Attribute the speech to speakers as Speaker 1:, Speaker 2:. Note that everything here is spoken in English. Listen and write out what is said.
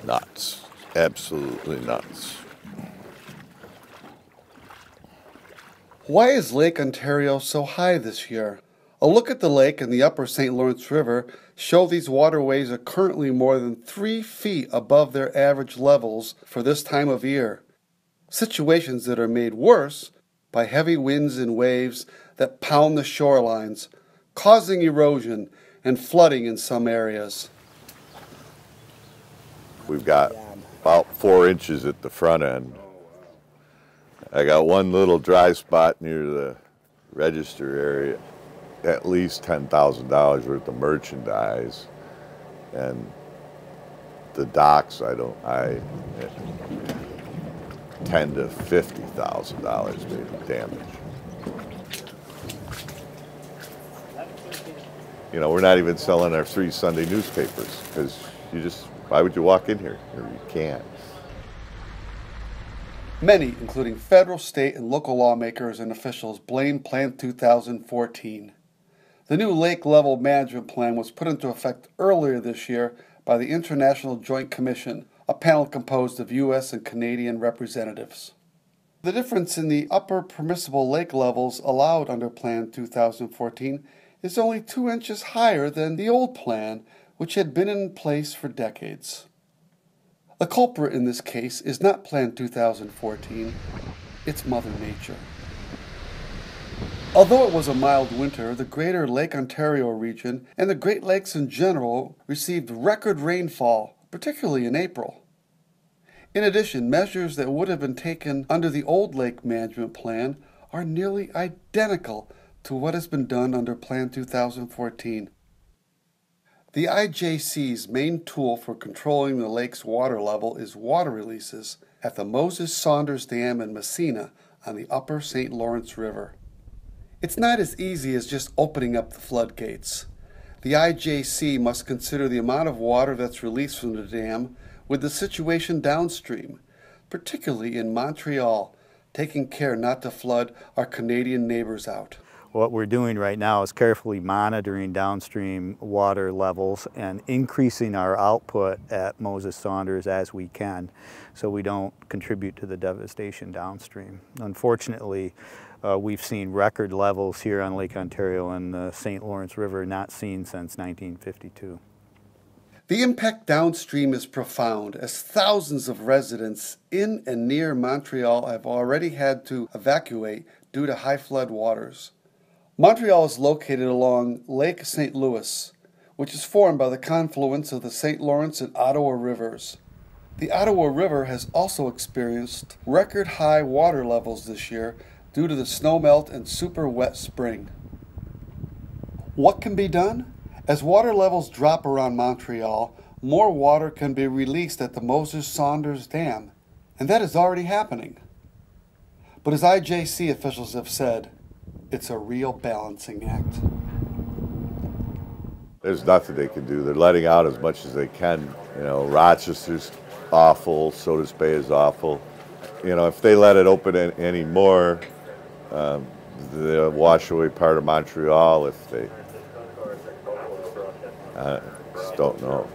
Speaker 1: Nuts. Absolutely nuts.
Speaker 2: Why is Lake Ontario so high this year? A look at the lake and the upper St. Lawrence River show these waterways are currently more than 3 feet above their average levels for this time of year. Situations that are made worse by heavy winds and waves that pound the shorelines, causing erosion and flooding in some areas.
Speaker 1: We've got about 4 inches at the front end. I got one little dry spot near the register area, at least $10,000 worth of merchandise, and the docks $10,000 to $50,000 maybe damage. You know, we're not even selling our 3 Sunday newspapers because why would you walk in here? You can't.
Speaker 2: Many, including federal, state, and local lawmakers and officials, blame Plan 2014. The new Lake Level Management Plan was put into effect earlier this year by the International Joint Commission, a panel composed of U.S. and Canadian representatives. The difference in the upper permissible lake levels allowed under Plan 2014 is only 2 inches higher than the old plan, which had been in place for decades. The culprit in this case is not Plan 2014, it's Mother Nature. Although it was a mild winter, the greater Lake Ontario region and the Great Lakes in general received record rainfall, particularly in April. In addition, measures that would have been taken under the old lake management plan are nearly identical to what has been done under Plan 2014. The IJC's main tool for controlling the lake's water level is water releases at the Moses-Saunders Dam in Messina on the upper St. Lawrence River. It's not as easy as just opening up the floodgates. The IJC must consider the amount of water that's released from the dam with the situation downstream, particularly in Montreal, taking care not to flood our Canadian neighbors out.
Speaker 3: What we're doing right now is carefully monitoring downstream water levels and increasing our output at Moses-Saunders as we can so we don't contribute to the devastation downstream. Unfortunately, we've seen record levels here on Lake Ontario and the St. Lawrence River not seen since 1952.
Speaker 2: The impact downstream is profound, as thousands of residents in and near Montreal have already had to evacuate due to high flood waters. Montreal is located along Lake St. Louis, which is formed by the confluence of the St. Lawrence and Ottawa rivers. The Ottawa River has also experienced record high water levels this year due to the snowmelt and super wet spring. What can be done? As water levels drop around Montreal, more water can be released at the Moses-Saunders Dam, and that is already happening. But as IJC officials have said, it's a real balancing act.
Speaker 1: There's nothing they can do. They're letting out as much as they can. You know, Rochester's awful, Sodas Bay is awful. You know, if they let it open any more, they'll wash away part of Montreal if they, I just don't know.